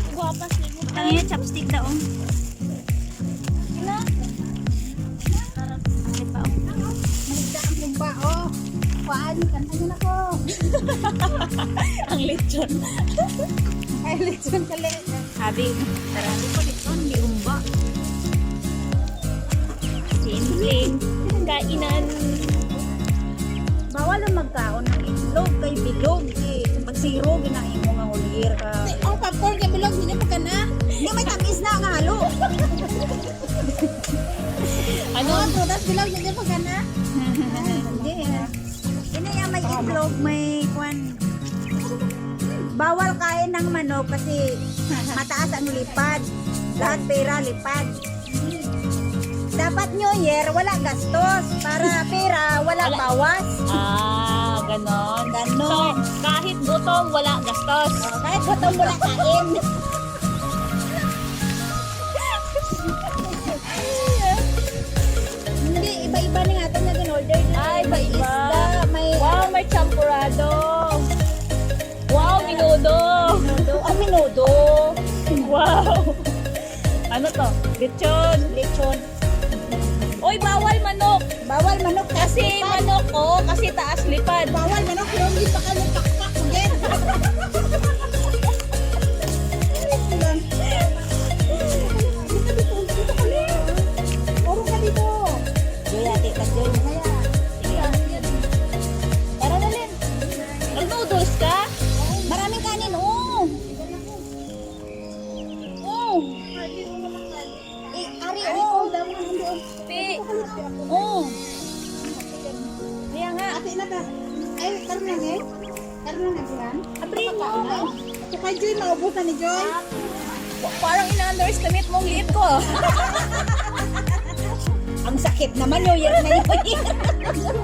Guwapas ni mo. Ang yun, chopstick daw. Ina. Ay pa, oh. Mahigda ang lumba, oh. Kuhaan, kantahin na ko. Ang lechon. Ay, lechon kali. Sabi, sarado ko dito, hindi umba. Simpleng kainan. Bawal ang magkaon ng itlog kay bilog eh. Pag zero, ginain mo nga ulir ka. Ang popcorn kay bilog, hindi pa ka na. Hindi, may tamis na nga halo. Ano? Prutas bilog, hindi pa ka na. Hindi eh. Hindi nga may itlog, may kwan. Bawal kain ng manok kasi mataas ang lipad. Lahat pera lipad. Dapat New Year, wala gastos. Para pera, wala bawas. Ah, ganon. Ganon. So, kahit gutom, wala gastos. Kahit gutom wala kain. Hindi, iba-iba na nga ito na in-order na. Ay, May iba-iba. isda, may Wow, may champurado. Wow, minudo. minudo. Ang minudo. Wow. Ano to? Lechon. Lechon. Oy, bawal manok. Bawal manok Kasi manok ko, kasi taas lipad. Bawal manok, pero hindi pa ka nagpakpak ulit. Puro ka dito. Joy, ate, ka-joy. Tara na rin. Nag-noodles ka? Maraming kanin, oh. Oh. Eh, ari, oh. Pi. Oh. Kaya nga. Ate na ta. Ay, karon na eh. Karon na diyan. Abri mo. So kay Joy maubusan ni Joy. Parang ina-underestimate mong liit ko. Ang sakit naman New Year na yun. Ipakita ka Joy.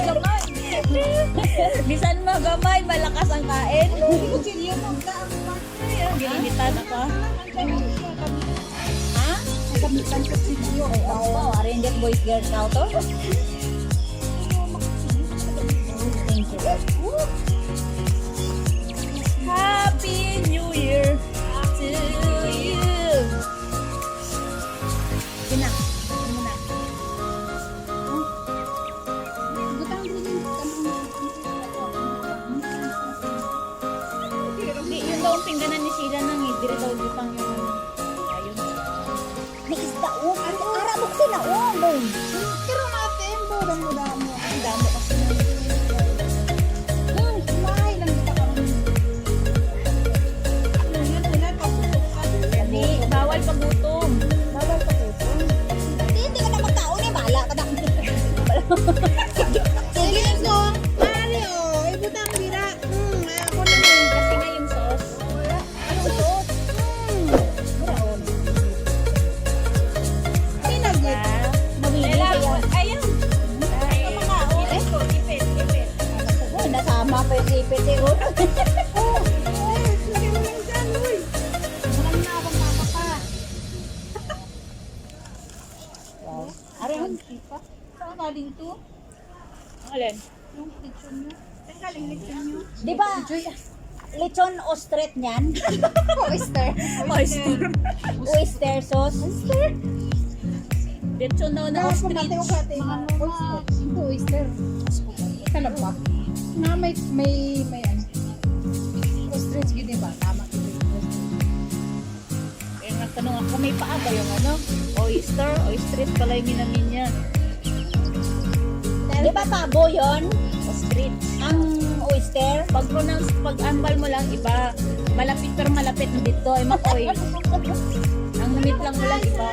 Gamay. Bisan magamay, malakas ang kain. Gininitan ako. Ha? Kamitan ko si Joy. Oh, arrange boys girl now to. Thank you. Happy New Year to you. Sina. Ano na? Butang din Hindi, yun daw ang pingganan ni Sheila nang hindi daw lipang yung ayun. may isda oh. Ara mo sila oh. Boom. Pero natin bodang mo damo. Ang damo kasi na. Kumahay lang kita kami. Hindi, bawal pagutom. Bawal pa ito. Hindi ka na magkaon eh. Bahala ka na. Sige so. Mari oh. Ibutang bira. Ako na na. Kasi nga yung sauce. Ano ito? Buraon. Pinagit. Mabili Lela, siya. ayun. Ay, ipit ko, ipit. Oh, nasama pa yung ipit eh. Oh. Oh. Lagyan mo lang dyan, uy. Walang na akong makapa. Wow. Arehan. Saan galing to? Ang alin? Yung lechon nyo. Saan galing lechon nyo? Di ba, lechon ostrich niyan? Oyster. Oyster. Oyster sauce? Lechon daw na ostrich. Oyster. Kalabak. Na may ano. Ostrich yun diba? Tama. Kaya nagtanong ako, may paa ba yung ano? Oyster? Ostrich pala yung minamin niya. Di ba pabo yun? Ostrich. Ang oyster? Pag-pronounce, pag-ambal mo lang iba. Malapit pero malapit na dito. Ay makoy. Ang namit lang mo lang iba.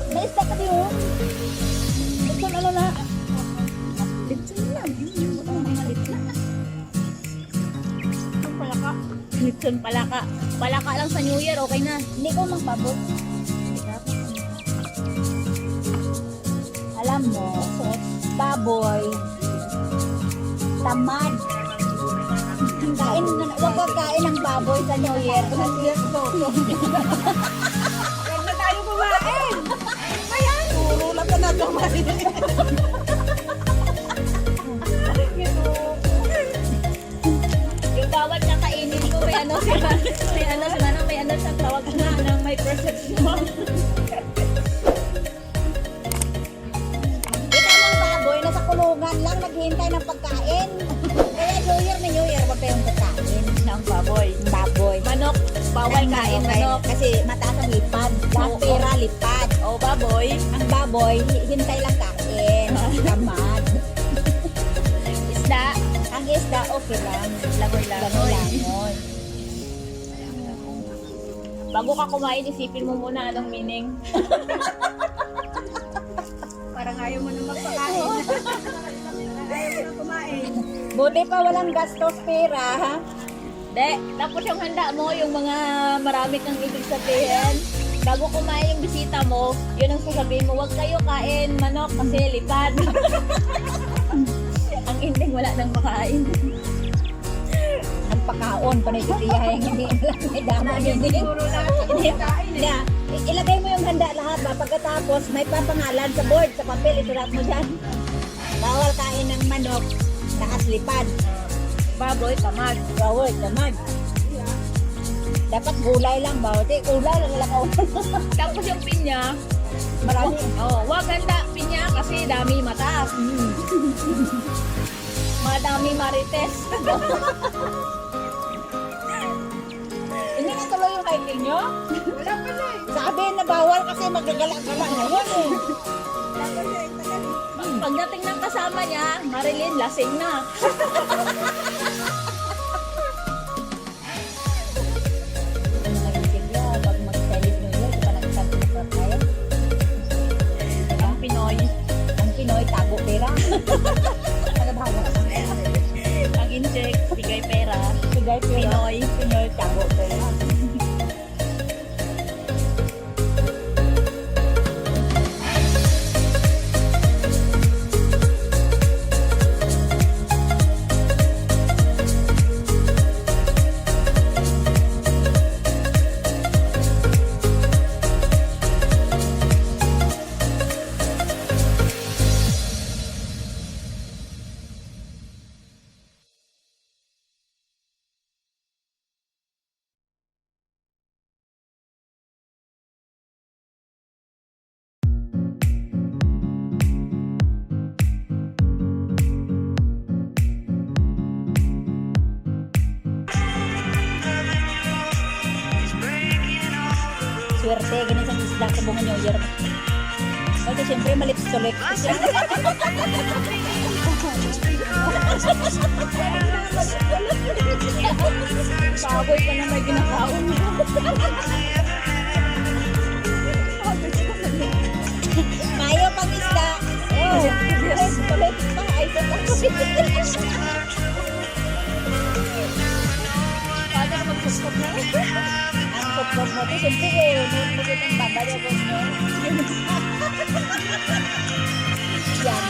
May isda ka di oh. Lechon ano na? Lechon lang. Ang mga lechon. Palaka. Lechon palaka. Palaka lang sa New Year, okay na. Hindi ko magpabot. Alam mo, baboy, tamad. Kain, huwag ka kain ng baboy sa New Year. Huwag na tayo kumain. Ayan. Puro lang ka na kumain. may perception. Ito ng baboy, nasa kulungan lang, naghihintay ng pagkain. Kaya New Year na New Year, wag kayong pagkain. Ng baboy. Baboy. Manok, bawal kain manok. Kasi mataas ang lipad. Lahat Oo. pera, lipad. O baboy, Ang baboy, hintay lang kain. Tamad. isda, Ang isda, okay lang. langoy-langoy. Langoy-langoy. Bago ka kumain, isipin mo muna anong meaning. Parang ayaw mo na magpakain. Ayaw mo na kumain. Buti pa walang gastos pera, ha? De, tapos yung handa mo, yung mga marami kang ibig sabihin. Bago kumain yung bisita mo, yun ang sasabihin mo, huwag kayo kain manok kasi lipad. Ang ending, wala nang makain. Ang pakaon, panay-titiyahin, hindi lang may dama. Hindi. Puro lahat sa pagkain. Hindi. Ilagay mo yung handa lahat ba? Pagkatapos, may papangalan sa board, sa papel, itulat mo dyan. Bawal kain ng manok, nakaslipad. Baboy, tamad. Bawal, tamad. Dapat gulay lang, bawal. Gulay lang lakaw. Tapos yung pinya, Marami. wag handa pinya kasi dami mata. Madami marites. Hindi na tuloy yung kainin nyo. Wala pa na eh. Sabi na bawal kasi magagala-gala ngayon eh. Wala pa na eh. Tagal. Pagdating ng kasama niya, Marilyn, lasing na. Ano nga yung kanya, pag mag-Chinese New Year, di ba nakikita ko na tayo? Ang Pinoy. Ang Pinoy, tago pera. Ano ba hawak? Ang incheck, bigay pera. Sigay pera. Pinoy. Pinoy, tago pera. Swerte, ganun sa isda sa bunga New Year. Kasi siyempre malips-sulik. Baboy pa na may ginakaon. Mayo pang isda. Oh, kulit pa. Ay, sa Paano magsuskot na? ang sutkot mo. Ito, siyempre eh. Nagigit ang babayo ko mo. Yan.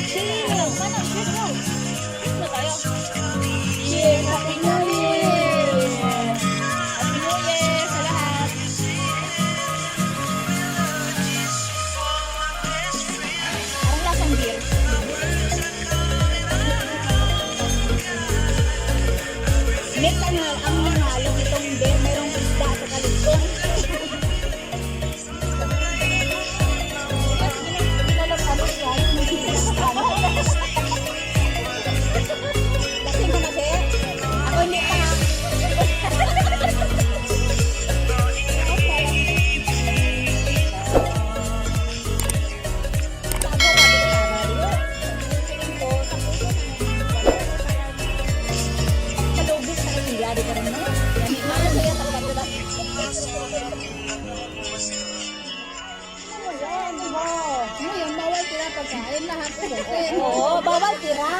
Chill! Manang, chill mo. Chill na tayo. Cheers! Happy New Year! Happy New Year sa lahat. Parang lasang beer. Mix ang nangalong itong beer. Mayroong isda sa kalikong. Lasing ka na, sir? Ako hindi pa. Malubis na kaya di ka rin na. Ano sa'yo sa kapatid? Ngayon, bawal sila pagkain. Lahat ubusin. Oo, bawal tira.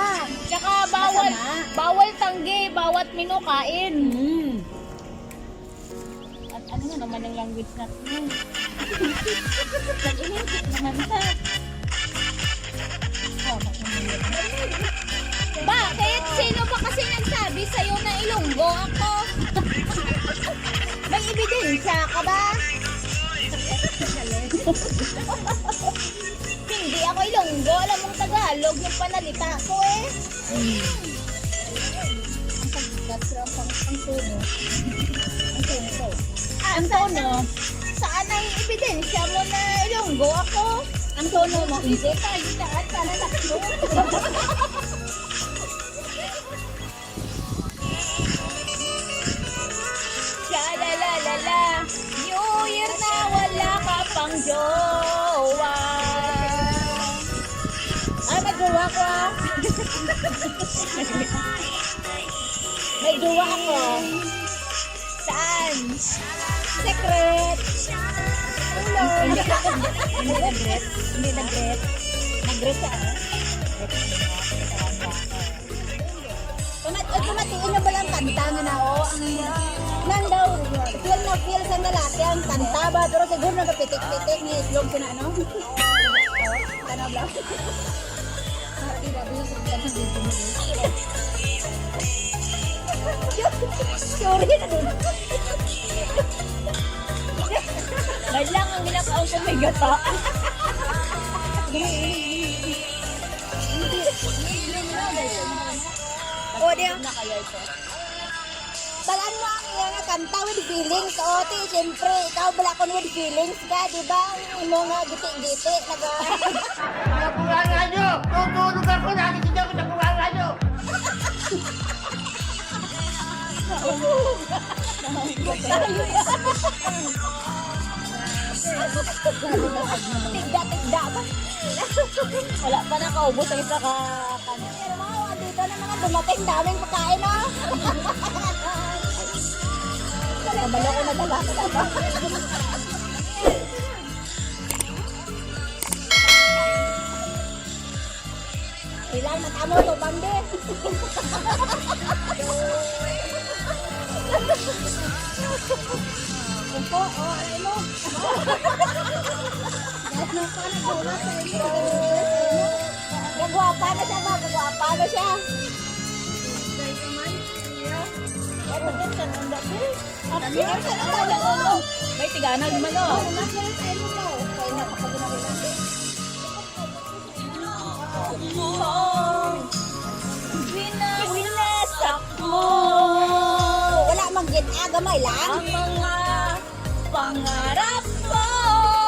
Tsaka bawal, Masama. bawal tanggi, bawat menu kain. At ano na naman yung language natin? Nag-inisip naman sa. Oh, bakit? Sino ba kasi nagsabi sa'yo na Ilonggo ako? May ebidensya ka ba? Hindi ako Ilonggo. Alam mong Tagalog yung panalita ko eh. pero ang tuno. Ang tuno to. Ang tono, saan ang ebidensya mo na Ilonggo ako? Ang tono mo, hindi pa, gitaan, sana lakbo. Sha-la-la-la-la, New Year na wala ka pang jowa. Ay, may jowa ko ah. May jowa ako. Saan? Secret. Hindi nag-gret. Hindi nag-gret. Nag-gret ka ah. Kumatiin na ba lang kanta nga na o? Nang daw, feel sa lalaki ang kanta ba? Pero siguro nagpitik-pitik ni islog sa na ano? Tanaw lang. Sorry na din. May lang ang ginakaon ko may gata. O diya. Na kaya ito. Talaan mo ang iyang kanta with feelings. O, ti, siyempre, ikaw bala kon with feelings ka, di ba? Ang imo nga giti-giti, naga... Nakuwala nyo! Tutulog ako! Nakikita ko nakuwala nyo! Tigda-tigda ba? Wala pa nakaubos ang isa ka kanya. Pero mga dito na mga dumating, daming pagkain, no? Kabalo ko na dala ko ba? Ilang matamo to, bambi. Opo, alay mo. Gagwapa na siya ba? Gagwapa na siya. Ito din sa nanda ko. May tiganag man o. Winasak mo Wala manggit gamay lang. ang mga pangarap mo.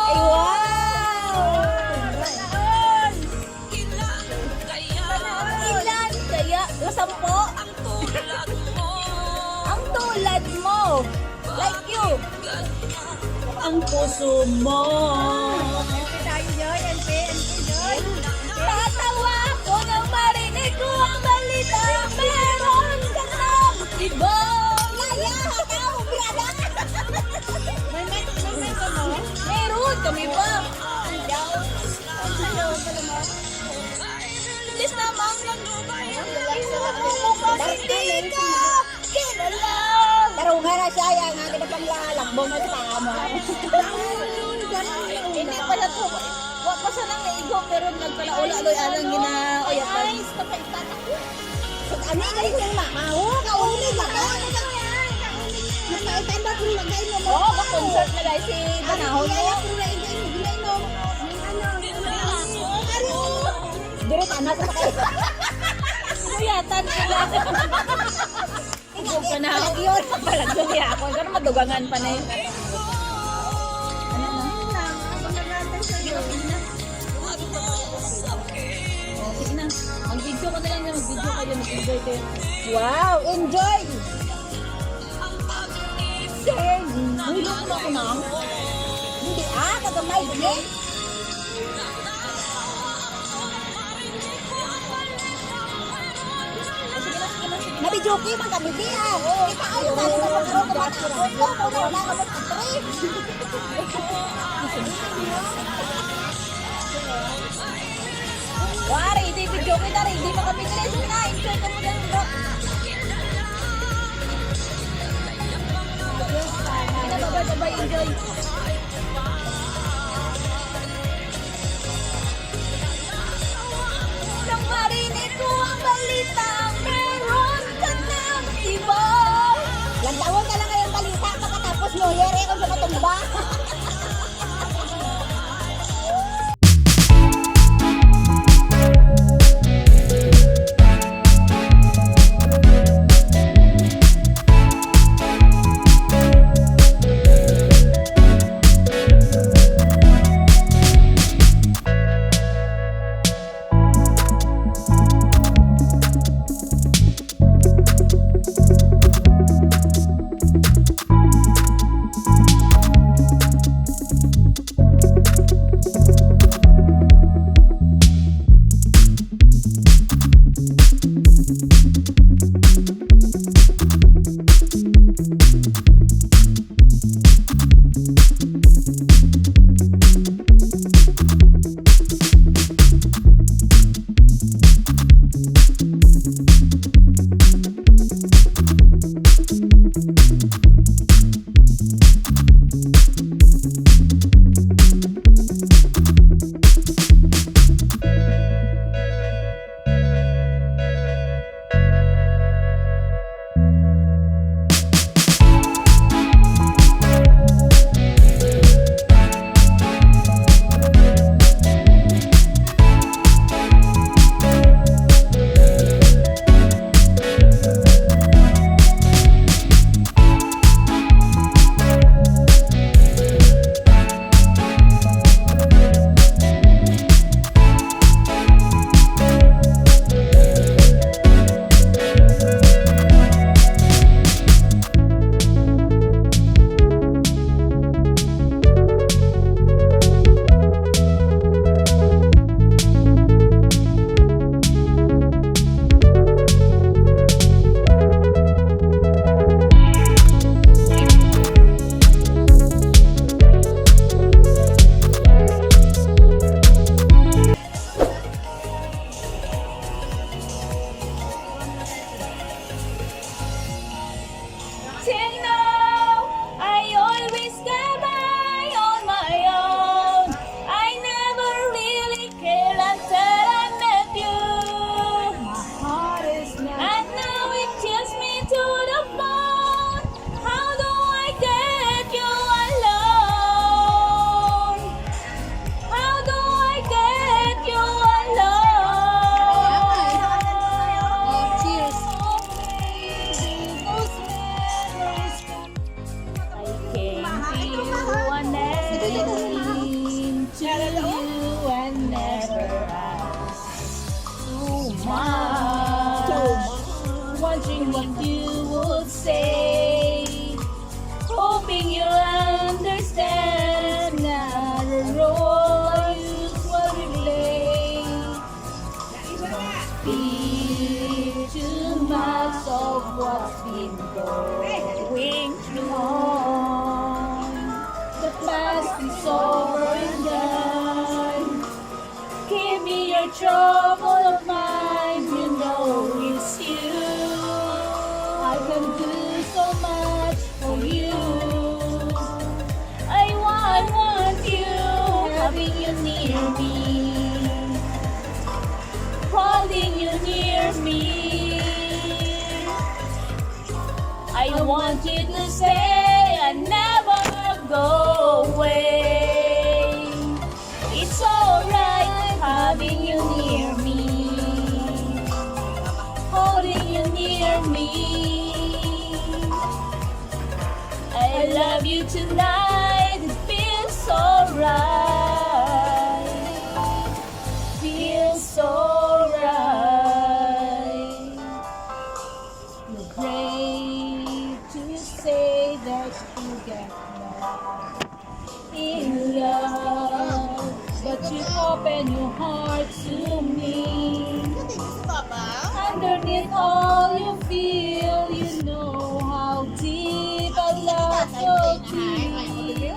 Ay, wow! Ilan kaya sampo ang tulad mo. Like you. Ang puso mo. Tatawa ko nang marinig ko ang balita. Meron ka ng ibang Laya, tao, brada! meron kami ba? Bilis namang hindi ka kilala. Tarungan na siya, yan nga kita pang lalakbong na sa kamo. Hindi pa na to. Wag pa siya nang naigo pero nagkalaula doy anang ginaoyapan. Ano nga yung mamaho? Kauli ba ka? Nakaitan ba kung lagay mo mo? Oo, concert na guys si Banahon mo. Direct anak sa kayo. Kuyatan sila. Ikaw ka na. Yun. Palagyan niya ako. Pero madugangan pa na yun. Sige na. Ang video ko na lang na mag-video kayo. Mag-enjoy kayo. Wow, enjoy! Sir, hulog mo ako na. Hindi kagamay din. Nabijoki man kami diya. Kita ay yung talo na pagkaroon ko man ako. Wala ka mag-trip. Wari, di video kita rin. Di pa kami tres na. Enjoy ka mo lang bro. Sabay-sabay enjoy. Nang marinig ko ang balita, meron ka ng iba. Lagdawon ka lang ngayong balita pagkatapos New Year eh kung sa matumba. trouble of mine, you know it's you. I can do so much for you. I want you, having you near me, holding you near me. I want you to stay and never go away. It's alright having you near me, holding you near me. I love you tonight, it feels so right, feels so right. You're brave to say that you get lost in love, but you open your heart to me. Underneath all you feel, you know how deep a love will be.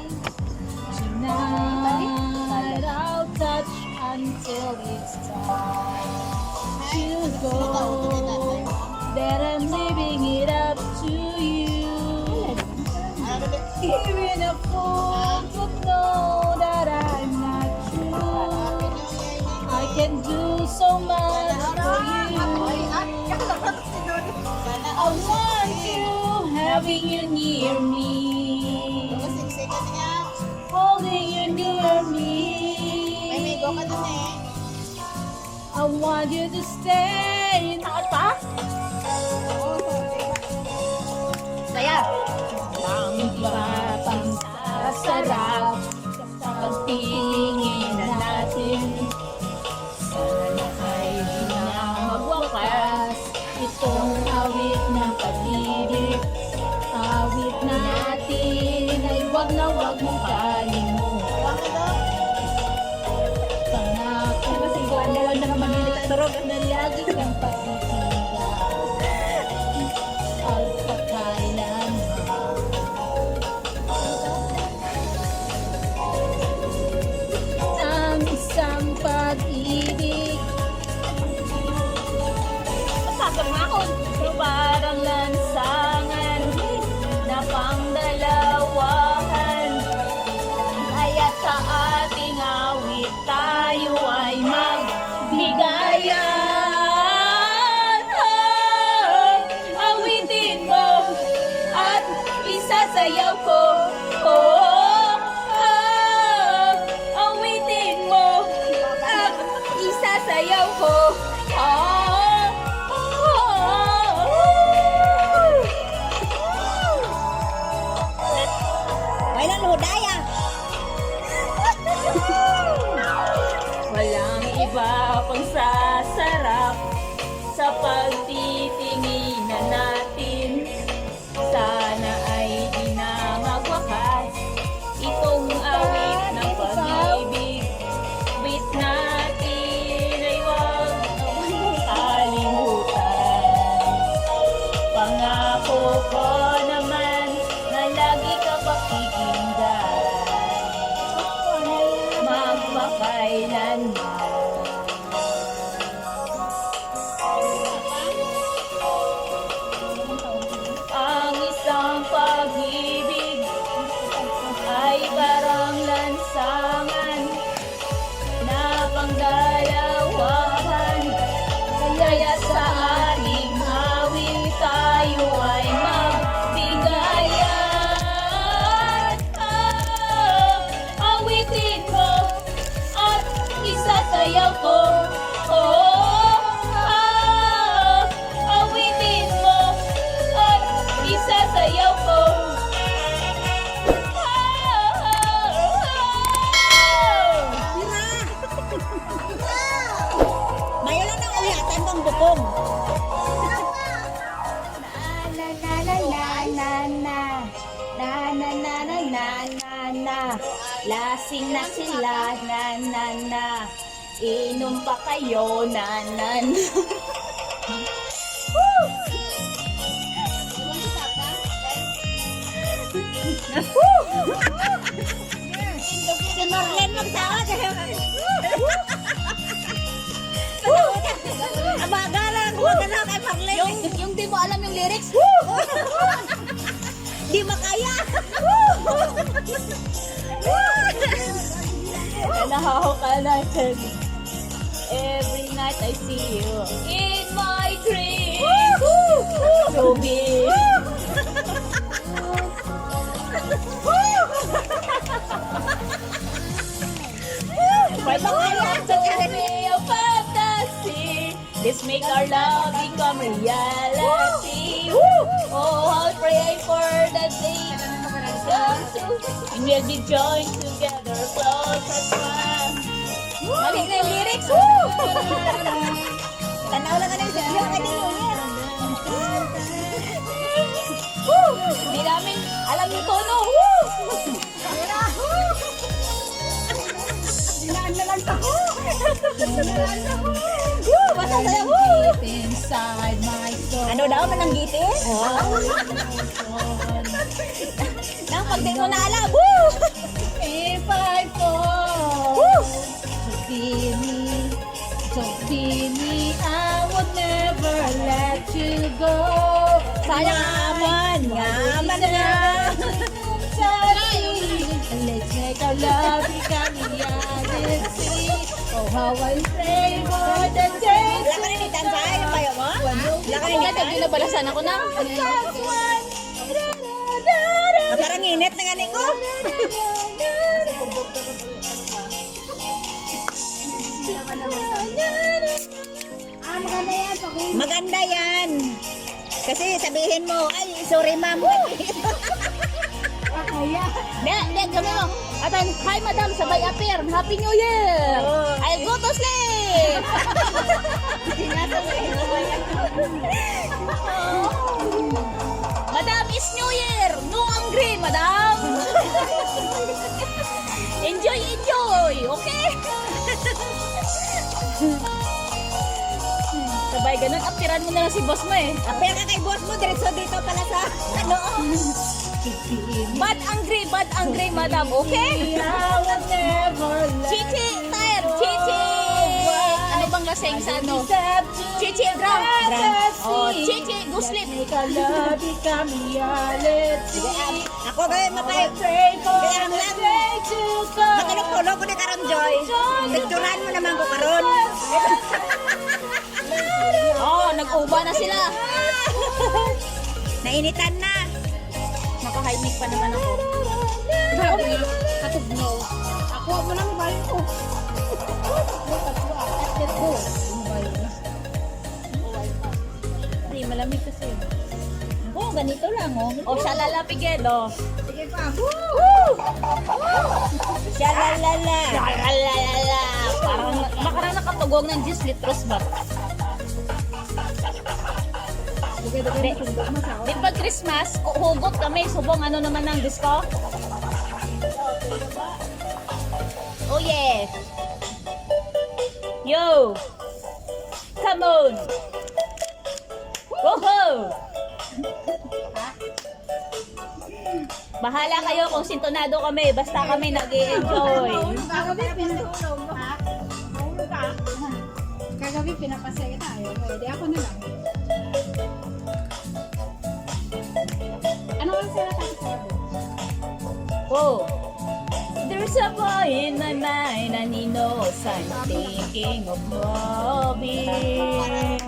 Tonight I'll touch until it's time to go. That I'm leaving it up to you. Even a fool could know that I'm not true. I can do so much for you. I want you, having you near me, holding you near me. I want you to stay. Takot pa? Saya. Ang iba pang sasarap sa pagtingin na natin. Sana ay di na magwakas itong awit ng pag-ibig. Awit natin ay wag na wag mong kalimutan. Pangako ko na lagi kang pag-ibig. At pagkailanman. Ang isang pag-ibig. Masakang ako. Pero parang lansangan na pangdalawahan. Kaya sa ating awit tayo ay magbigayan. Awitin mo at isasayaw ko. Awitin mo at isasayaw ko. Wailan hodaya. Walang iba pang sasarap sa pagtitinginan natin. Sana ay di na magwakas itong awit ng pag-ibig. Awit natin ay wag mong kalimutan. Pangako ko naman na lagi ka pakikinggan. Magpakailanman. Ang isang pag-ibig ay parang lansangan na pangdalawahan. Kaya sa ating awit tayo ay magbigayan. Awitin mo at isasayaw ko. Awitin mo at isasayaw ko. Mayo lang ang uyatan ng bukong. Lasing na sila, inom pa kayo, Si Marlene magsawa. Yung di mo alam yung lyrics. Di makaya. How can I tell you? Every night I see you in my dreams. So big. Right of fantasy. This make our love become reality. Oh, I'll pray for the day come true. And we'll be joined together, close as one. Mali na yung lyrics. Tanaw lang ka na yung video kay New Year. Hindi namin alam yung tono. Dinaan na lang ako. Basta sa'yo. Inside my soul. Ano daw, mananggitin? Nang pag di mo na alam. If I fall, don't be me, I would never let you go. Sayang aman. Yaman na. Let's make our love become reality. Oh, how I pray for the days. Wala ka na ni Tansay, yung bayo mo? Wala ka na ni Tansay? Ginabalasan ako na. Parang init na nga ko. Maganda yan. Kasi sabihin mo, ay, sorry ma'am. Hindi, kami mo. Atan, hi madam, sabay appear. Happy New Year! I'll go to sleep! Madam, it's New Year! No angry, madam! Enjoy, enjoy! Okay? Sabay ganun, appearan mo na lang si boss mo eh. Apel ka kay boss mo, diretso dito pala sa, ano, Bad angry, madam, okay? Chichi, tayo, chichi! Ano bang lasing sa ano? Chichi, drum. Oh, chichi, go sleep. sige, ako gawin matay. Kaya lang, matulog-tulog ko ni Karon Joy. Picturean mo naman ko Karon. Oh, nag-uba na sila. Nainitan na. Naka-high mic pa naman ako. Katugnaw. Ako mo lang bayo ko. Hindi, malamig kasi. Oh, ganito lang, oh. O, siya lalapiged, oh. Sige pa. Shalalala. Lalalala. Parang nakatugong ng 10 litros ba? Di ba Christmas, hugot kami, subong ano naman ng disco? Oh yes! Yo! Come on! Woohoo! Bahala kayo kung sintonado kami, basta kami nag-i-enjoy. Kagabi pinapasaya tayo. Pwede ako na lang. Ano ang sila kasi sabi? Oh! There's a boy in my mind and he knows I'm thinking of loving.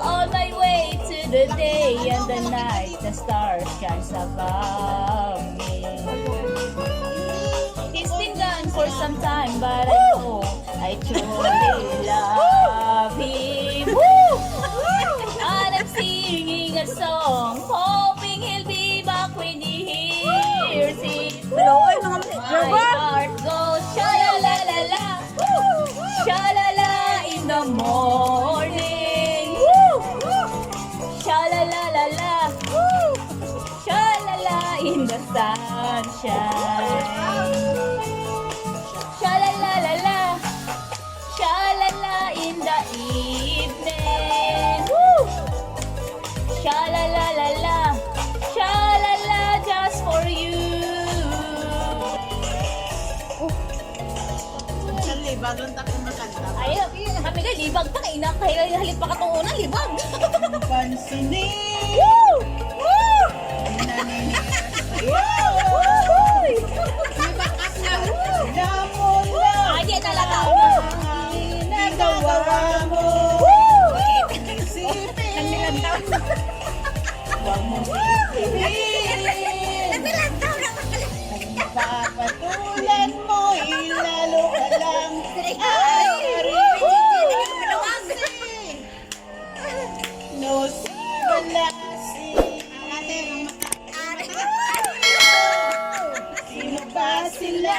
On my way to the day and the night, the stars shine above me. He's been gone for some time, but I know I truly love him. And I'm singing a song, hoping he'll be back when he hears it. Hello, mga My heart goes sha-la-la-la-la, sha-la-la in the morning. Sha-la-la-la-la, sha-la-la in the sunshine. Sha-la-la-la-la, sha-la-la in the evening. Sha-la-la-la-la, sha-la-la just for you. Bagong takong makanta. Ay, kami nga, libag ta. Kainak, kaya halit pa katong una, libag. Pansinin. Woo! Woo! Alam mo na. Ay, talaga. Nagawa mo. Woo! Isipin. Huwag mo ipipiin. Papatulan mo, ilalo ka lang. Ay, no si Balasi. Sino ba sila?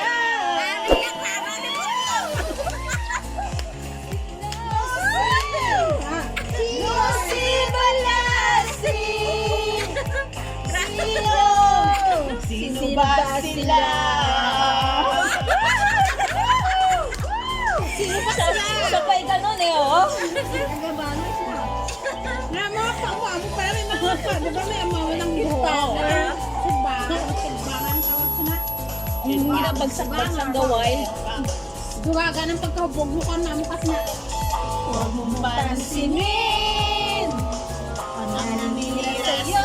No si Balasi. Sino ba sila? Sino ba sila? Sabay ganun eh, oh. Mga pa rin mga pa. Di ba may amaw ng buhok? Sigbangan tawag sila. Ginabagsak-bagsak gaway. Duwaga ng pagkahubog mo ka na mo kasi na. Huwag mong pansinin. Ang nila sa'yo.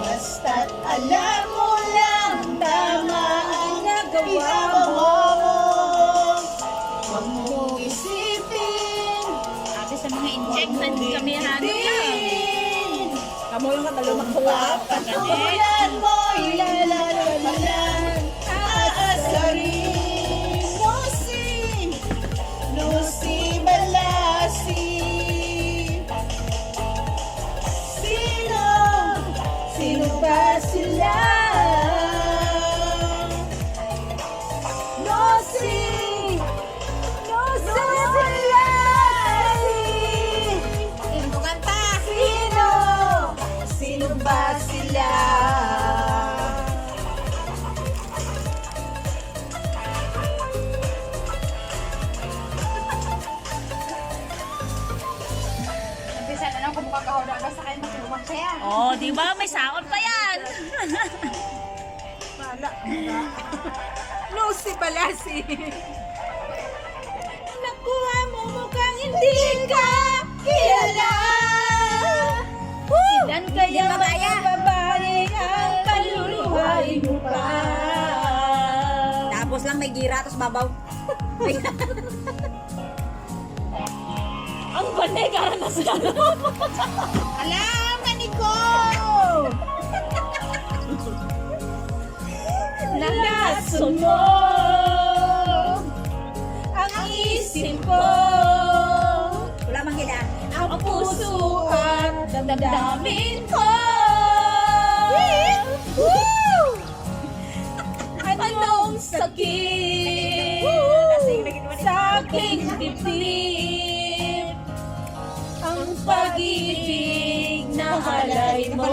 Basta't alam mo lang tama ang nagawa mo. Huwag mong isipin. Sabi sa mga inject, kami hanap na. Kamu yung katalo magbuwa. Papatulan mo, ilalalo ka lang. Aasarin. Lucy Balasi. Sino ba sila? Lucy Balasi. Sino ba sila? Bisan ano kung makakahawda ka sa kayo matulungan siya. Oh, di ba? May saon pa yan. Lucy Balasi. Nakuha mo mukhang hindi ka kilala. Dan kaya Mga babae ang paluluhay mo pa. Tapos lang may gira, tapos babaw. ang panay karanas ka. Alam, Maniko! Nalason mo ang isip ko. Wala mang gina. Ang puso at damdamin ko. Anong sakit sa aking dibdib? Ang pag-ibig na alay mo.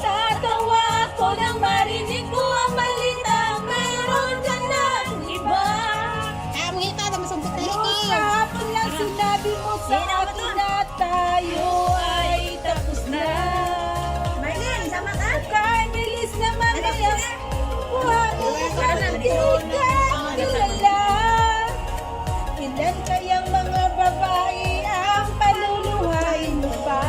Tatawa ako nang marinig ko ang balita. Meron ka ng iba. Kahapon lang sinabi mo sa akin na tayo ay tapos na. Marlene, sama ka? Kahit bilis naman kaya buhay ka hindi ka kilala. Ilan kayang mga babae ang paluluhay mo pa?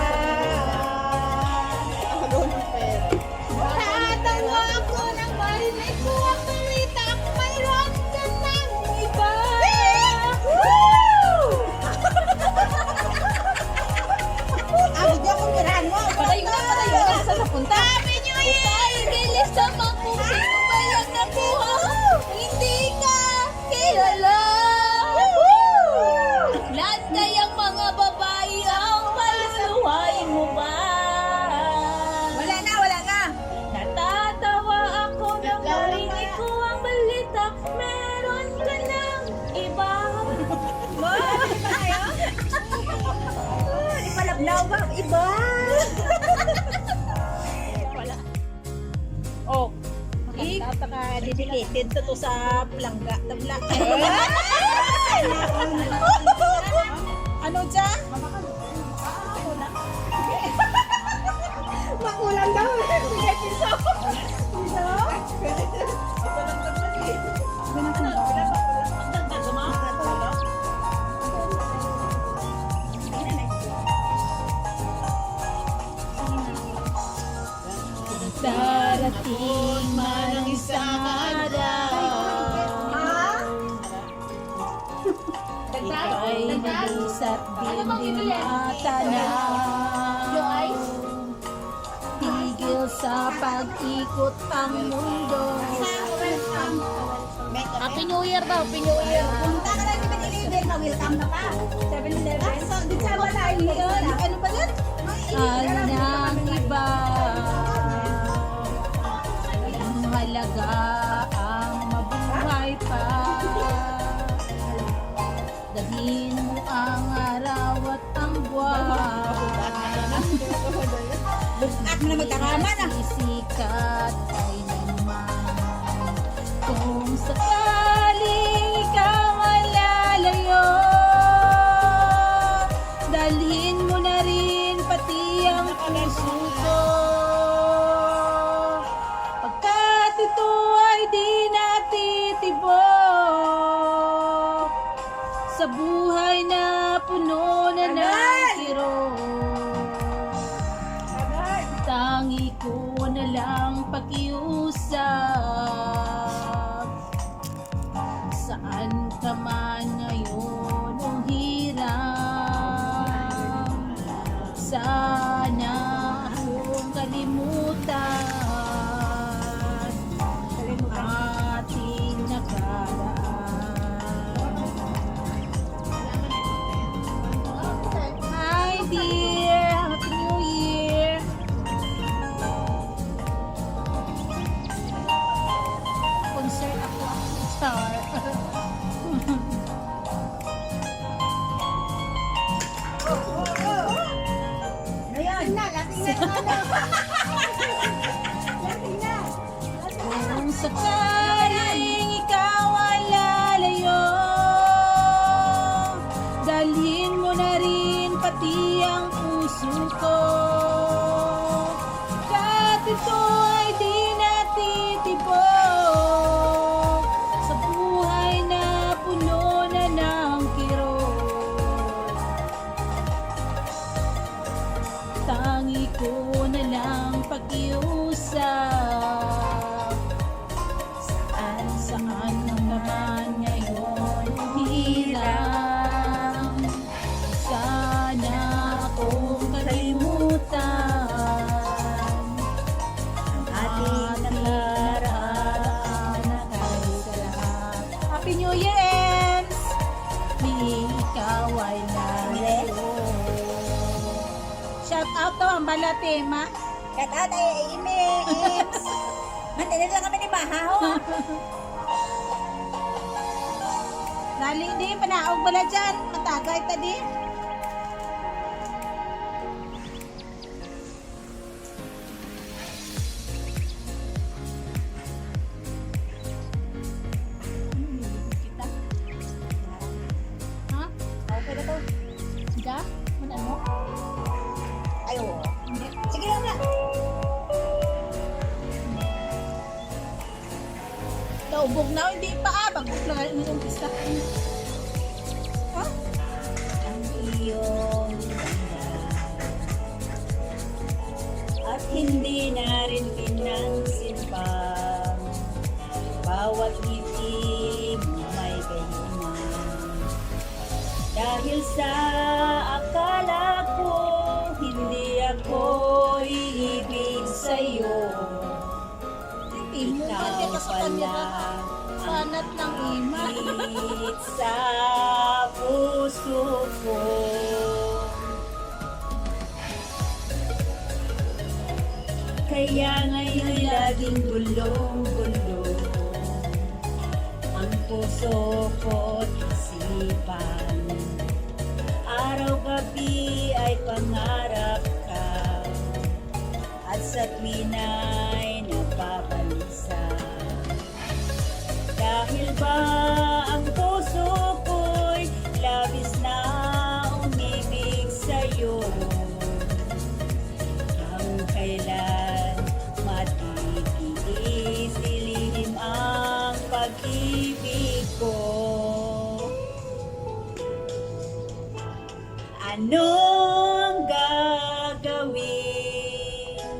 Tatawa ako nang marinig ko ang balita. Mayroon ka ng iba. Abot yung kumirahan mo. Patayo na. Saan napunta? Sabi niyo eh! Tayo gilis naman kung sino ba yung nakuha mo. Hindi ka kilala. Lahat kayang mga babae ang paluluhay mo ba? Wala na. Natatawa ako nang marinig ko ang balita. Meron ka ng iba. Di palablaw ba? Iba. Wala. Oh. Makakataka dedicated to sa plangga. Tabla. Ano dyan? Makulang daw. Sige, piso. Piso? Darating man ang isang araw, ika'y nag-iisa't din matanaw. Tigil sa pag-ikot ang mundo. Happy New Year daw, Happy New Year. Punta ka lang naman i-libre ka, welcome ka pa. 7-Eleven? Di sa wala yun. Ano pa yun? Ang iba, ang halaga ang mabuhay pa. Dalhin mo ang araw at ang buwan. At mo na magkakaman ah. Sisikat ay naman. Kung sakaling ikaw ay lalayo, dalhin mo na rin pati ang puso ko. Pagkat ito ay di natitibok sa buhay na puno na ng kirot. Tangi ko na lang pakiusap. Saan ka man ngayon o hirap, sana akong kalimutan ating nakaraan. Hi dear, Happy New Year. Concert ako, star. Ano yan? Lasing na yung ano. Lasing na. Kung sakaling ikaw ay lalayo, dalhin mo na rin pati ang puso ko. Kahit ito ay di natitibok sa buhay na puno na ng kirot. Tangi ko na lang pakiusap. Saan naman ngayon hirap, sana akong kalimutan ating nakaraan na kay sarap. Happy New Year, Ems! Ikaw ay lalayo. Shout out to ang bala tema. Kat out ay Imes. Mantinit lang kami ni Bahaw. Dali di, panaog bala dyan. Matagay tadi. Kita. Ha? Okay na to. Siga? Ano mo? Ay, oo. Hindi. Sige lang na. Naubog na, hindi pa bagok lang ang umpisa. Ha? Ang iyong ganda at hindi na rin pinansin pa bawat ngiti mo may ganyan dahil sa akala ko hindi ako iibig sa'yo. Imo ka kita sa kanya. Sanat ng ima. Higit sa puso ko. Kaya ngayon laging gulong-gulong ang puso ko't isipan. Araw-gabi ay pangarap ka at sa tuwina'y napabalisa. Dahil ba ang puso ko'y labis na umibig sa'yo, hanggang kailan matitiis dilihim ang pag-ibig ko. Anong gagawin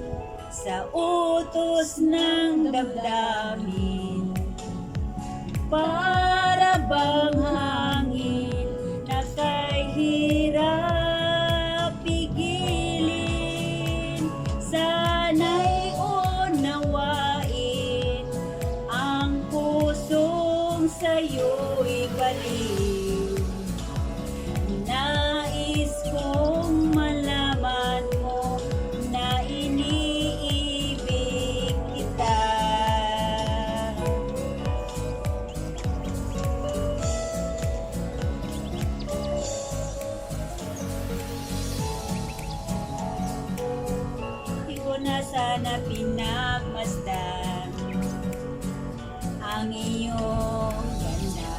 sa utos ng damdamin, para bang hangin na kahirap pigilin. Sana'y unawain ang pusong sa'yo'y baliw. Nais kong malaman mo na iniibig kita. Di ko na sana pinagmasdan ang iyong ganda,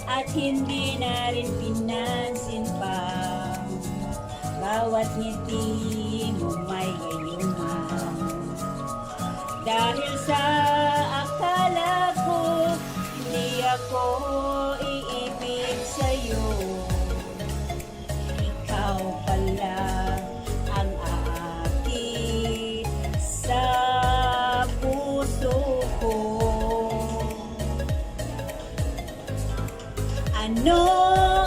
at hindi na rin pinansin pa bawat ngiti mo may gayuman. Dahil sa akala ko hindi ako iibig sa'yo, ikaw pala ang aakit sa puso ko. Ano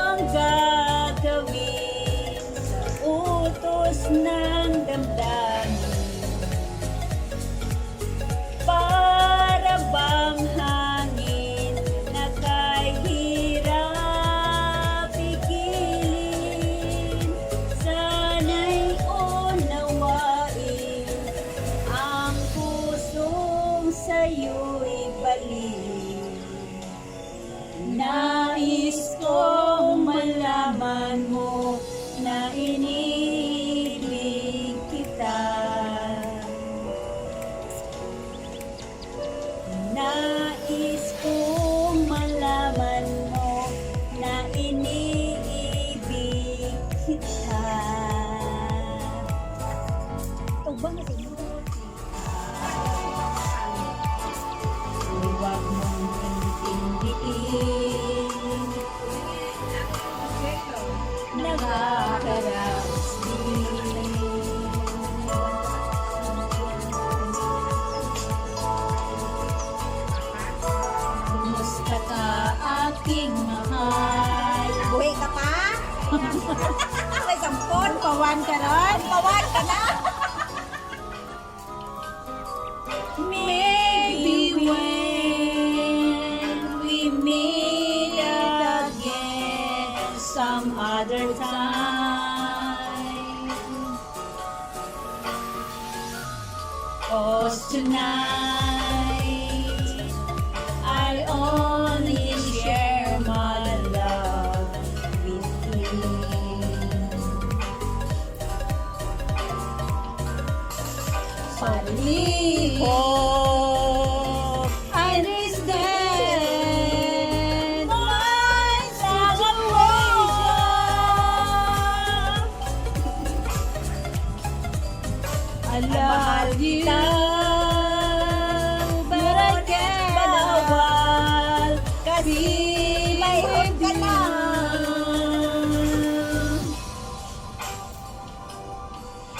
ang gagawin sa utos ng damdamin? Para bang hangin na kahirap pigilin. Sana'y unawain ang pusong sa'yo'y baliw. Nais kong malaman mo na iniibig kita. Nais kong malaman mo na iniibig kita. Ito ba nga sa'yo? Huwag mong intindihin, nakakaraos din. Kumusta ka, aking mahal? Buhay ka pa? May sampon, pawan ka ron? Pawan ka na? Maybe when we meet again some other time, 'cause tonight I only share my love with you. Palihog I stand my salvation. I love you, but I can't bawal kasi May hope ka na.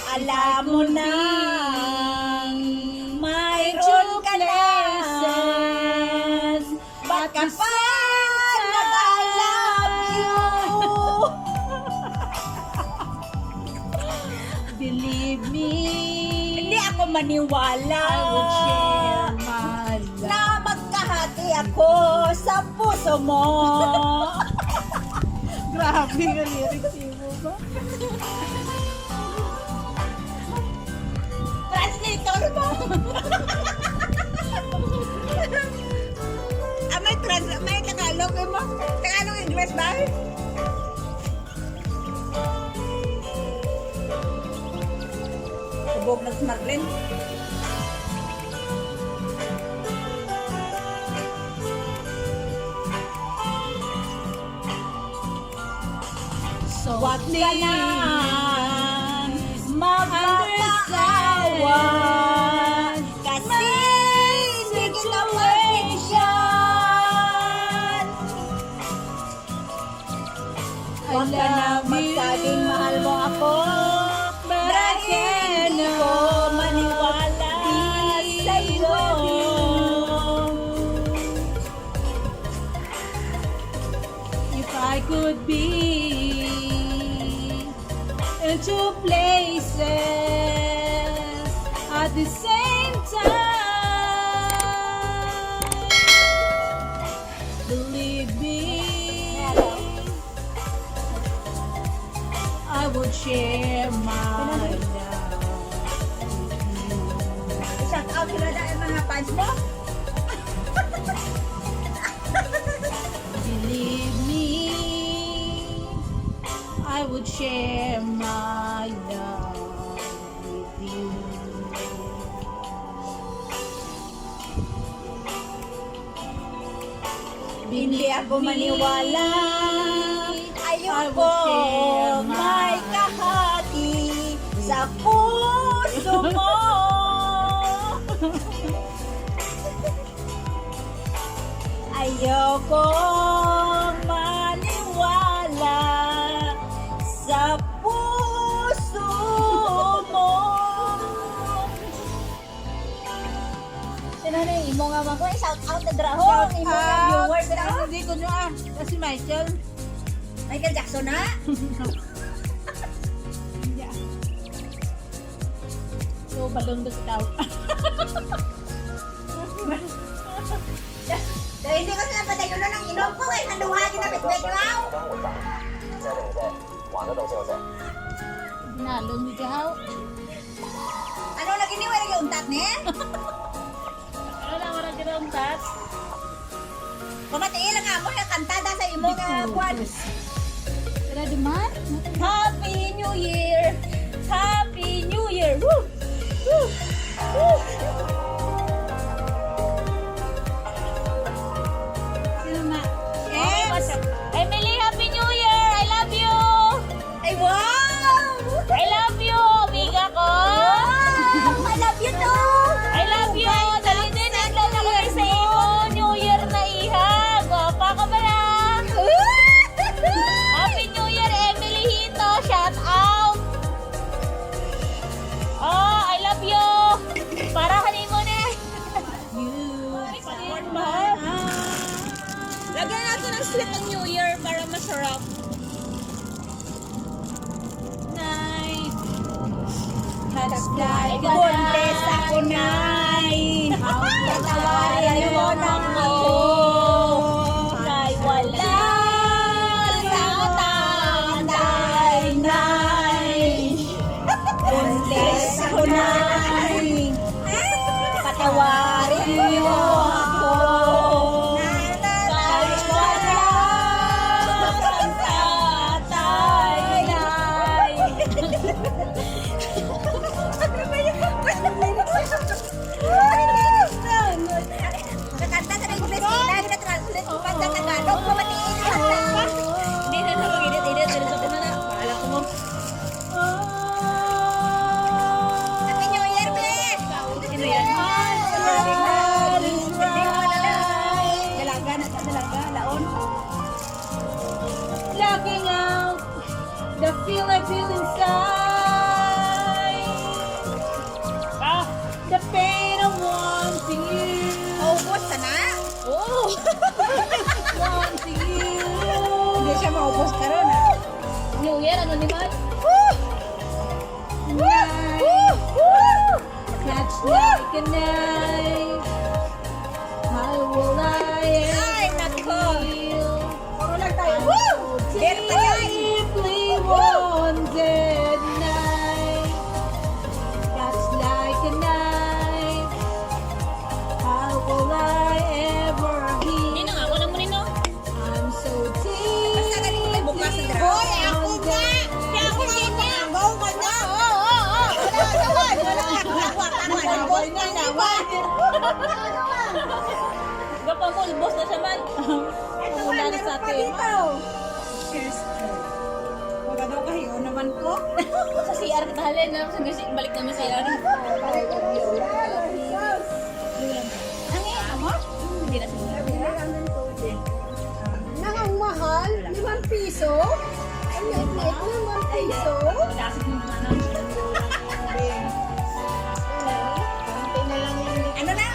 alam mo na mayroon ka lessons, baka pa I love you. Believe me, hindi ako maniwala I would share my love. na magkahati ako sa puso mo. Grabe ka lyrics mo ba? Translator mo. May Tagalog mo? Tagalog English ba? Subog ng Smartlin. So Wag ka please, nang mag-asawa kasi hindi kita mag-mention. Huwag ka nang magsabing mahal mo ako but I dahil hindi ko cannot. maniwala At the same time, believe me, I would share my love. Shout out sila dahil mga fans mo. Believe me, I would share my love with you. Hindi ako maniwala. I Ayoko would share may kahati sa puso mo. Ayoko maniwala sa puso mo. Sino na yung imo nga mga shout out na drahong imo nga viewers na Hindi ko nyo kasi Michael. Michael Jackson na. So, balong doon sa tao. Dahil hindi ko sila patayo na ng inom ko eh. Nanduhagin na bitbit wow. Nalong ni Jahaw. Ano lagi ni wala yung untat ni? Ano lang wala ginawang tats? Pamatiin lang ako na kantada sa imo nga buwan. Tara duman. Happy New Year! Happy New Year! Woo! Woo! Woo! Sino ma? Yes! Emily, Happy New Year! I love you! Ay wow! I love you, amiga ko! Wow! I love you too! I love you! Dali din, naglaw na kayo sa imo! New Year na iha! Gwapa ka ba na? Happy New Year, Emily Hito! Shout out! Oh, I love you! Para kanimo na! Support Lagyan natin ng slit ng New Year para masarap. Night. That's like a Buntes ako na'y tatawarin mo ng ako kay wala sa tatay. Buntes ako na'y patawarin mo ako kay wala sa tatay. Kakanta ka na yung Christina, na-translate ko pa sa Tagalog, pamatiin ka na. Hindi na mag-edit-edit. Dito ko na na. Paala ko mo. Happy New Year, be! Sino yan? Dalaga na sa dalaga, laon. Locking out the feel I feel inside. Ah! The pain of wanting you. Maubos ka na? Oh! Wanting you. Hindi siya maubos ka ron, ha? New Year, ano ni Man? Night. Catch like a knife. How will I Ay, nako. feel? Puro lang tayo. Woo! Berta guys! Deeply wanted night. Catch like a knife. How will I ever Hindi heal? na nga ako na mo nino. I'm so Basta galing may bukas na deeply drama. Hoy, ako nga! Kaya ako dito! Go ka na! Wala ka naman! Wala ka naman! Wala ka naman! Gapamulbos na siya man. Ulan sa atin. Cheers! Wala daw kayo naman ko. Sa CR kita halin na. Balik namin sa CR. Ang iya mo? Hindi na siya. Nang mahal, 5 piso? Ang liit, 5 piso? Kasi kung ano. Ano na?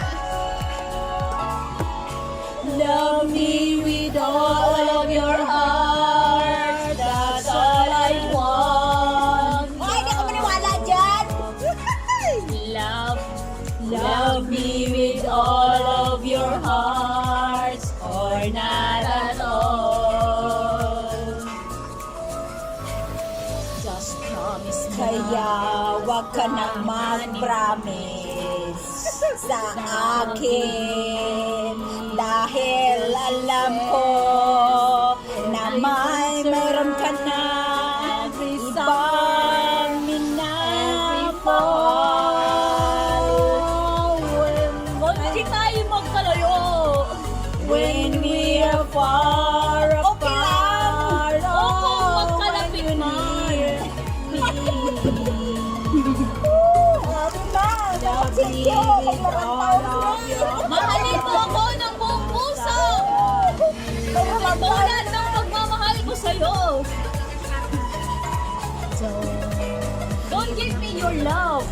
Love me with all of your heart. That's all I want. Ay, hindi ako maniwala dyan! Love me with all of your hearts or not at all. Just promise me. Kaya wag ka nang mag-promise sa akin dahil alam ko na mayroon ka na ibang minamahal. Hindi tayo magkalayo. When we are far apart, Opo, magkalapit man. Mahalin mo ako ng buong puso. Tulad ng pagmamahal ko sa'yo. Don't give me your love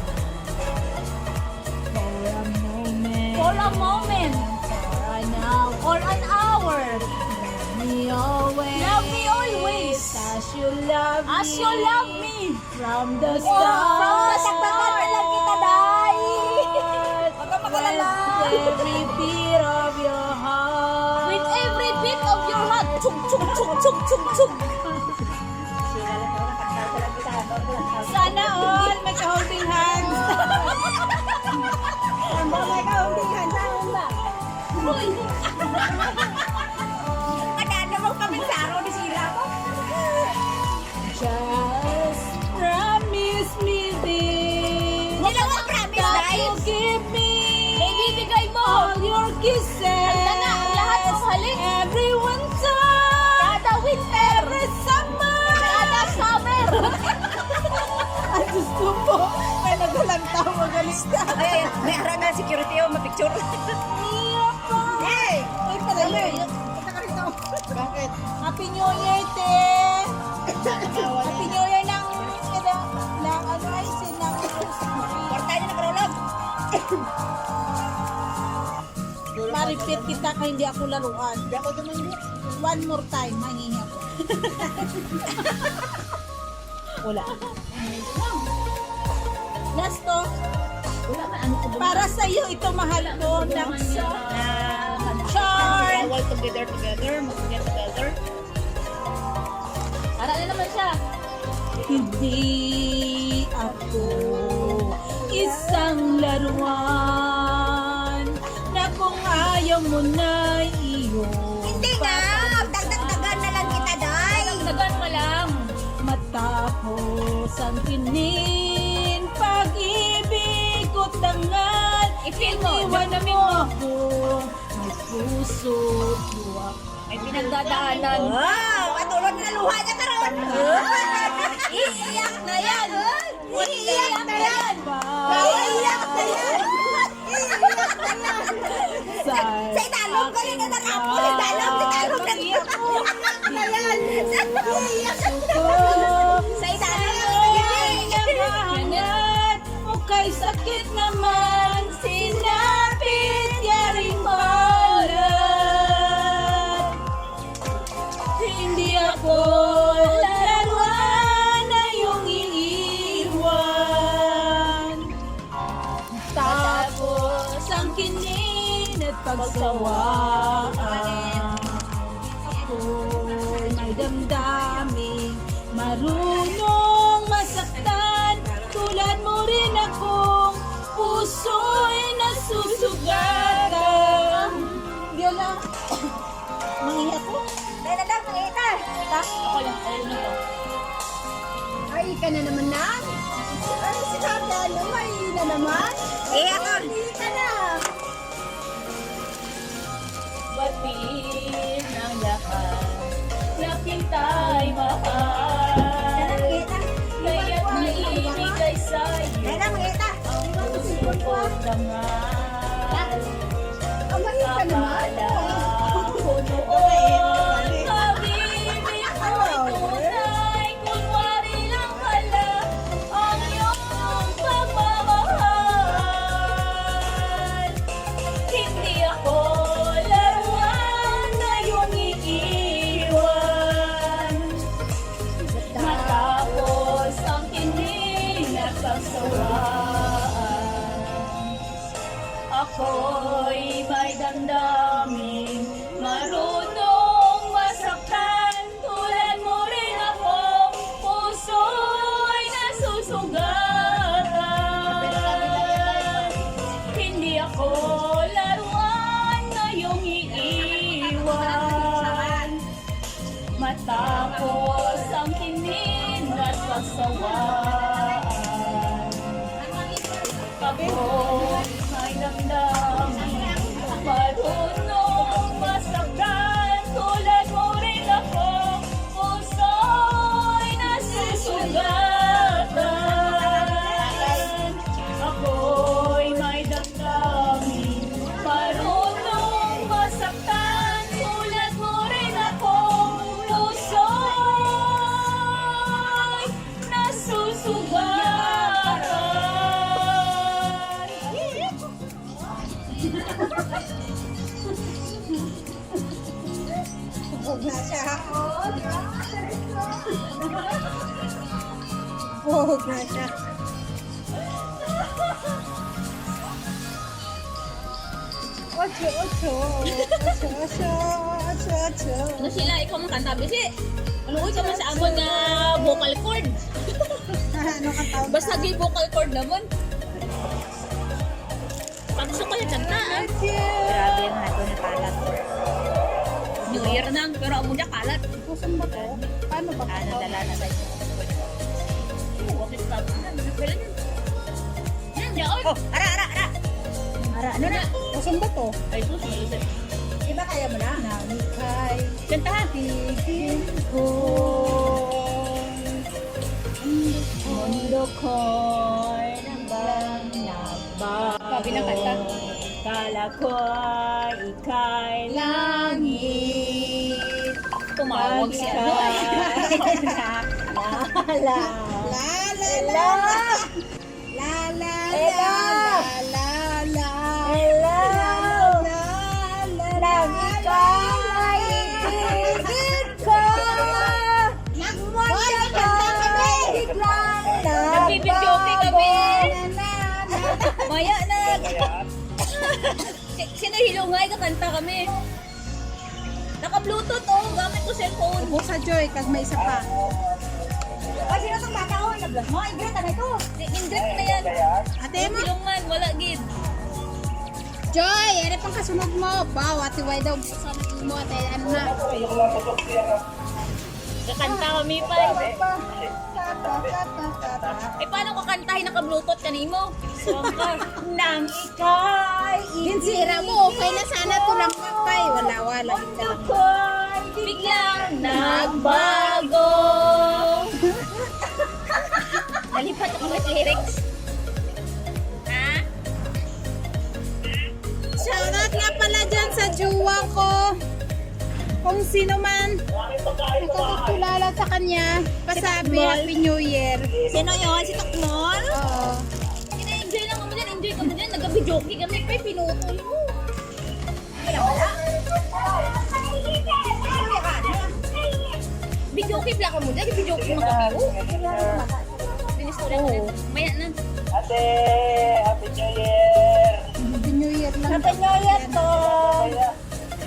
for a moment, or an hour. Love me always As you love as you love me. from the From the start. start. kita, Day. Huwag ka magalala. Every beat of your heart. With every beat of your heart. Chug, chug, chug, chug, chug, chug. Sana all may ka-holding hands. May ka-holding hands. Saan ba? Uy. Madano mo kami sa araw ni Sila ko. Just promise me this. Hindi lang ang promise, That guys. you give me Ibibigay mo. all your kisses. Handa na ang lahat ng halik. Every winter. Kada winter. Every summer. Kada summer. Ang gusto mo. May nagalang tao magaling ka. Ay, may harang na security o mapicture. Hey! Uy, padali. Punta ka rito. Bakit? Happy New Year, te! Happy New Year ng ano ay sinang Porta niya na karulog. ma-repeat kita kaya hindi ako laruan. Hindi ako dumindi. One more time, mangingi ako. Wala. Last to. Wala man, ano ko ba? Para sa iyo ito mahal ko ng Char! All together, mag-get together. Para na naman siya. Hindi ako isang laruan na kung ayaw mo na iyo. Hindi nga! Dagdag-dagan na lang kita, Day! Dagan mo lang. Matapos ang kinin, pag-ibig ko tangal, I-feel mo, iniwan damdamin mo mo. ako, may puso buwak. May pinagdadaanan. Wow! Patulog na luha niya karon! Iiyak na yan. Iiyak na yan! Iiyak na yan! Sa Italog ko rin na nakapo! Italog na yan! Sa italog! Nagahangat o kay sakit naman sinapit yaring balat. Hindi ako laruan na iyong iiwan. Tapos ang kinin at pagsawaan. Ako'y may damdamin, marunong masaktan. Tulad mo rin akong puso'y nasusugatan. Diyan lang. Mangiyak ko. Dahil na daw, mangita! Ako lang. Ayun na to. Ay, ka na naman na. Ay, si Tata, may na naman. Iyak ko! Hindi ka na. Batiin ang lahat na kita'y mahal. Kaya't naibigay sa'yo Dahil na, mangita! ang puso ko't dangal. Amahin ka naman. Akala ko noon, pag-ibig ko'y tunay, kunwari lang pala ang iyong pagmamahal. Hindi ako laruan na iyong iiwan. Matapos ang kinig at pagsawaan. Ako'y may damdamin, marunong masaktan. Tulad mo rin ako, puso'y nasusugatan. Hindi ako laruan na iyong iiwan. Matapos ang tinin at pagsawaan, ako'y may damdamin, marunong masaktan. Tulad mo rin ako, puso'y nasusugatan. Ako'y may damdamin, marunong masaktan. Tulad mo rin ako, puso'y nasusugatan. Huwag na siya. Huwag na siya. Ocho, ocho. Ocho, ocho. Ocho, ocho. Ano sila? Ikaw mong kanta, Bisi? Aluoy ka man sa amon nga vocal cord. Ano ka tawag? Basta di vocal cord naman. Pagso ko yung kanta, ah. Grabe yung hato na kalat. New Year na, pero amo niya kalat. Pusan ba to? Paano ba Ano, to? dala na tayo. Okay, stop. Pwede na. Yan, yaon. Oh, ara. Ara, ano na? Pusan ba to? Ay, sus, malusay. Iba kaya mo na? Nalikay. Kanta ha. Tigil ko. Mundo ko'y nagbago. Sabi ng kanta. Kala ko'y ika'y langit. Tumawag si ano. La la la. La la la. La la. Hello. Lang ika'y itigil ko. Nagmunda ka biglang Nagbibidyoke kami. Maya na. Sino hilungay kakanta kami? Naka-bluetooth oh, gamit ko cellphone. Upo sa Joy, kasi may isa pa. Ay, sino itong bata ko? Nag-vlog mo? Ingrid, ano ito? Ingrid na yan. Ate mo? Hilungan, wala gid. Joy, ano pang kasunod mo? Baw, ati way daw. Sabi mo, ate, ano na? Kakanta kami pa. Eh, paano kakantahin naka-bluetooth kanimo? Nang ika'y Ginsira mo, okay na sana to lang kapay. Wala. ako'y biglang nagbago. Nalipat ako ng lyrics. Ha? Shoutout nga pala dyan sa jowa ko. Kung sino man nakakakilala sa kanya, pasabi Happy New Year. Sino yun? Si Takmol? Oo. Ina-enjoy lang kami dyan. Enjoy kami dyan. Nag-videoke kami. Pa, pinutol mo. Wala. Videoke pala ka mo dyan. Videoke mo kami. Binistorya ko rin. Maya na. Ate, Happy New Year! Happy New Year lang. Happy New Year to!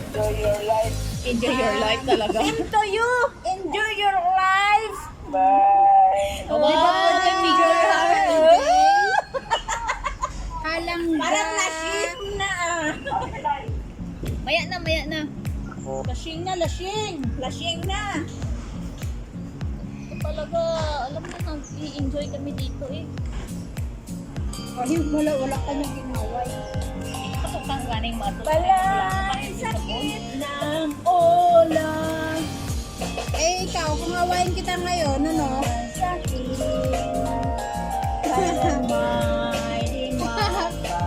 Enjoy your life! Enjoy your life talaga. Same to you! Enjoy your life! Bye! Wow! Enjoy your life! Halangga. Parang lasing na ah. Maya na. Lasing na. Ito talaga, alam mo na, i-enjoy kami dito eh. Ay, wala ka niyang ginaway. Kapag ganay mo ato. Balay, sakit ng ulan. Eh, ikaw, kung hawain kita ngayon, ano? Sakit.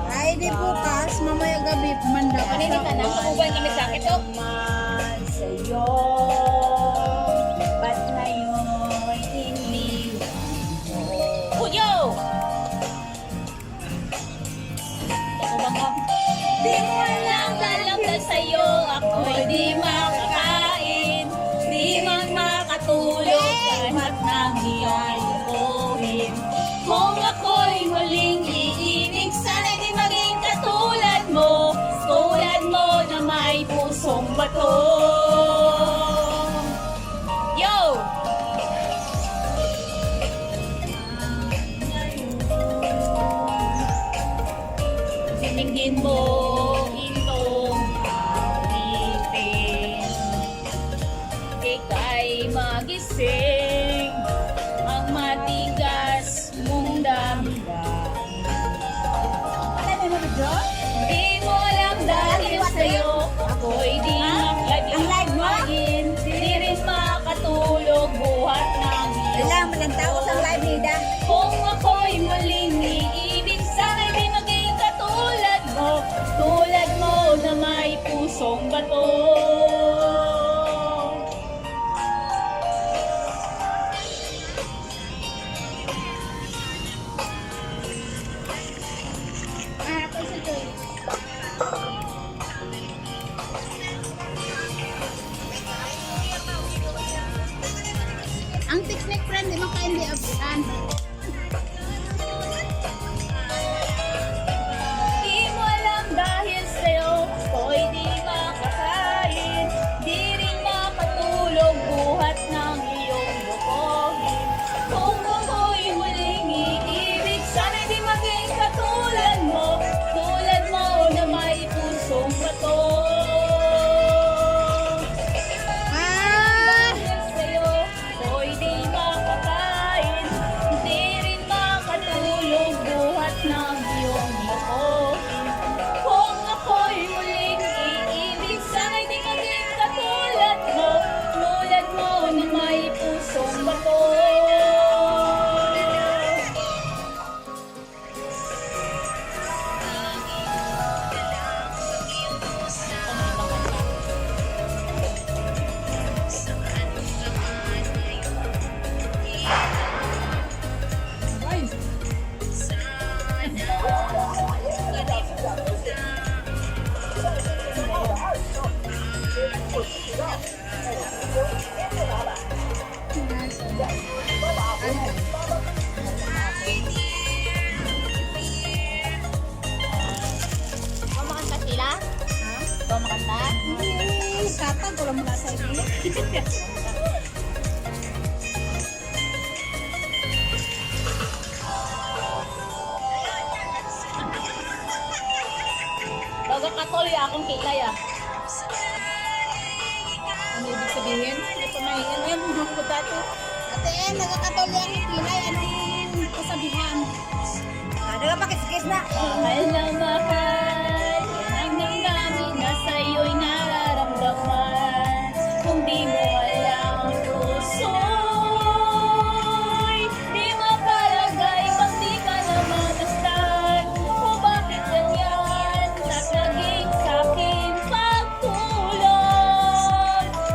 Ay, di bukas, mamaya gabi, manda ka. Kanina ka na, kakubuhan kami sa akin to. Sa'yo, ba't ngayon hindi Kuyo! Ako ba ka? Di mo lang dalang sa'yo, ako'y di makakain. Di man makatulog kahit nang iya'y upuin. Kung ako'y muling iibig, sana'y di maging katulad Dinggin mo itong awitin. Ika'y magising ang matigas mong damdamin. Ano may mga Diyos? Di mo alam dahil sa'yo ako'y di Ang live mo? makagin. Di rin makatulog buhat ng iyong Alam, malang tao sa live nida. kung ako'y muling iibig, sana'y di maging katulad mo. Tulad mo na may pusong bato. Harapan sa Joyce. Ang technique friend, di man ka hindi abutan. Di mo alam dahil sa'yo ako'y di makakain. Di rin makatulog buhat ng iyong bukohin. Kung ako'y muling iibig, sana'y di maging katulad mo. Tulad mo na may pusong bato. Ah! Dahil sa'yo ako'y di makakain. Di rin makatulog buhat ng iyong bukohin. Kung ako'y muling iibig, sana'y di maging katulad mo. Tulad mo na may pusong bato. Kumakanta sila? Ha? Kumakanta? Katag, wala mo na sa iyo. Baga katuloy akong kilay ah. Ano ibig sabihin? Hindi pa mahingan. Ayan, buhok ko dati. Ate, nagkakatuli ang ipilay. Anong kasabihan? Nagapakis-kis na. Mahal na mahal, yan ang damdamin na sa'yo'y nararamdaman. Kung di mo alam ang puso'y di mapalagay pag di ka na mamasdan. Kung bakit ganyan at naging sa'kin pagtulog.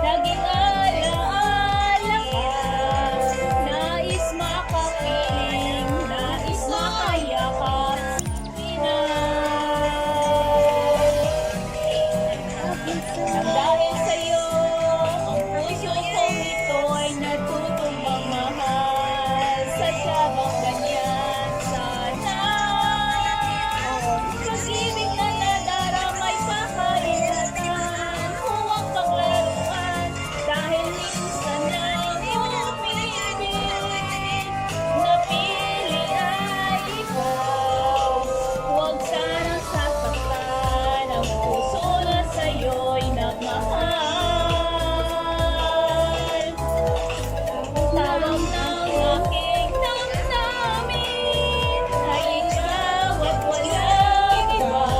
Naging alaala ka, nais makapiling, nais makayakap. Dahil sa'yo, ang puso kong ito ay natutong magmahal. Sadyang ganyan sana. Pag-ibig na nadaramay pakainatan, huwag paglaruan. Dahil minsan lang umibig, napili ay ikaw. Huwag sanang sasaktan ang puso na sa'yo'y nagmahal. Tawag ng aking damdamin ay ikaw at walang iba.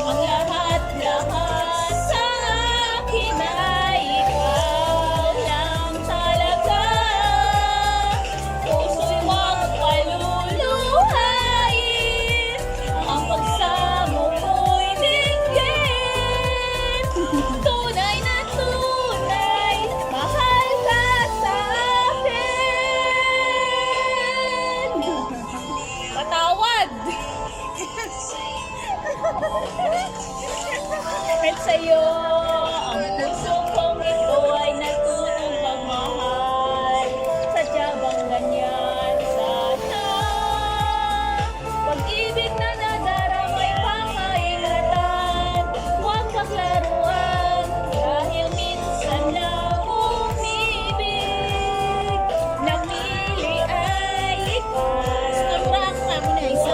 Ang lahat-lahat sa akin ay ikaw lang talaga. Puso'y huwag paluluhain, ang pagsamo ko'y dinggin. Tunay na tunay, mahal ka sa akin. Patawad! Kahit sa'yo, ang puso kong ito ay natutong pagmahal. Sadya bang ganyan sana? Pag-ibig na nadaramay pangahingatan, huwag paglaruan, dahil minsan lang umibig. Napili ay ikaw. Huwag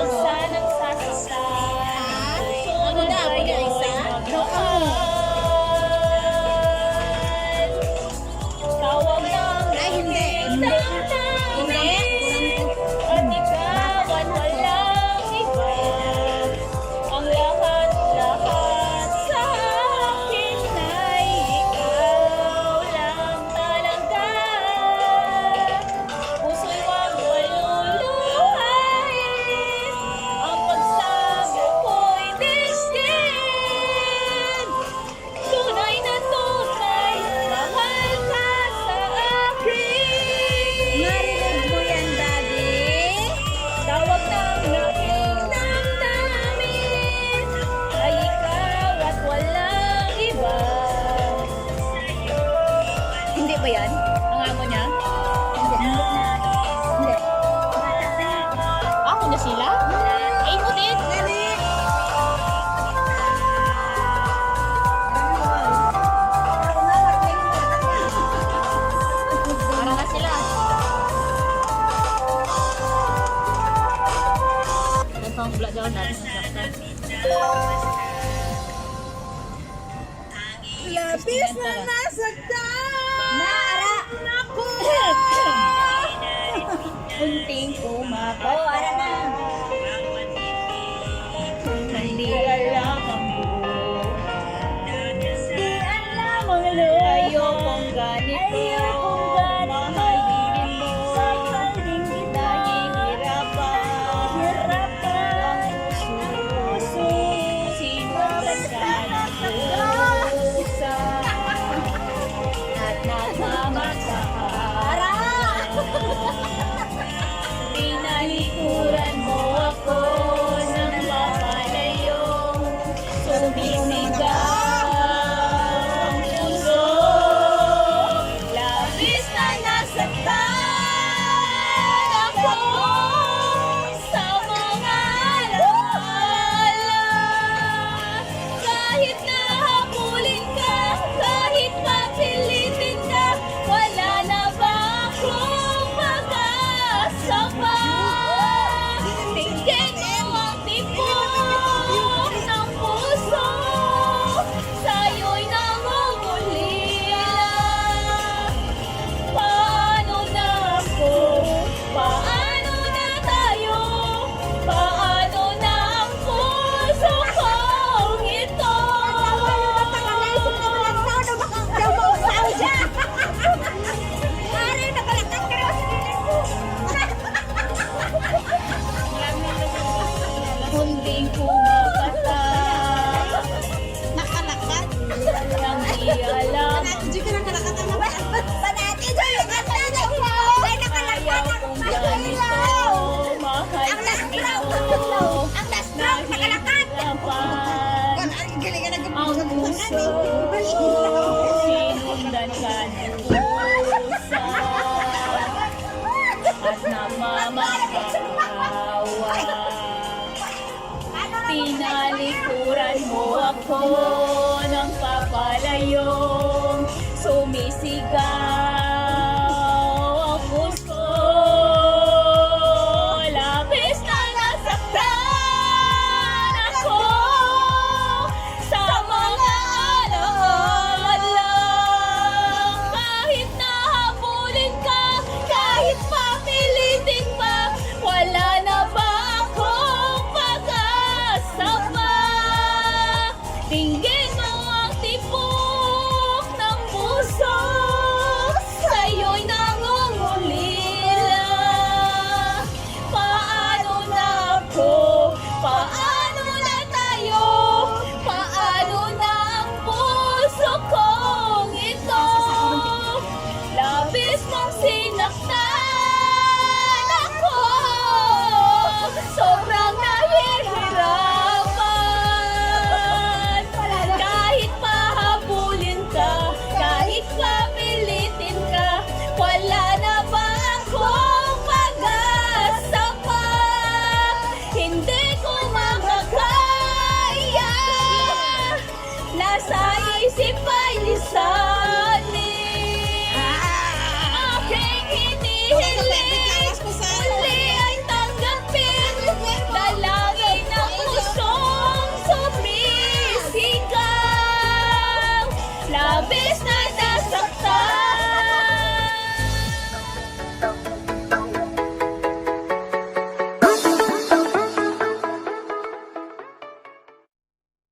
sanang sasaktan. natin masaktan. Labis na nasaktan. Naara. Naku. Kunting kumakat. Oh, ara na. Hindi alam ang buo. Di alam ang loob. Ayokong ganito. Mahalin mo. Mahalin kita. Nahihirapan. Ang puso. Sinubad ka ng pusa. At nagmamakaawa. Pinalikuran mo ako ng mapalayo. Sumisigaw ang puso. Labis na nasaktan ako sa mga alaala. Kahit nahabulin ka, kahit mapilitin ka, wala na ba akong pag-asa pa? Tingin mo ang tibok ng puso, sa'yo'y nangungulila. Paano na ako? Paano na tayo? Paano na ang puso kong ito? Kunding kumakata Nakalakat. nang di alam Hindi ka nakalakat ang mga. ayaw kong ganito. Mahal ito. Nahihirapan ang puso. Sinundan ka ng pusa at namamakaawa. Tinalikuran mo ako ng papalayo.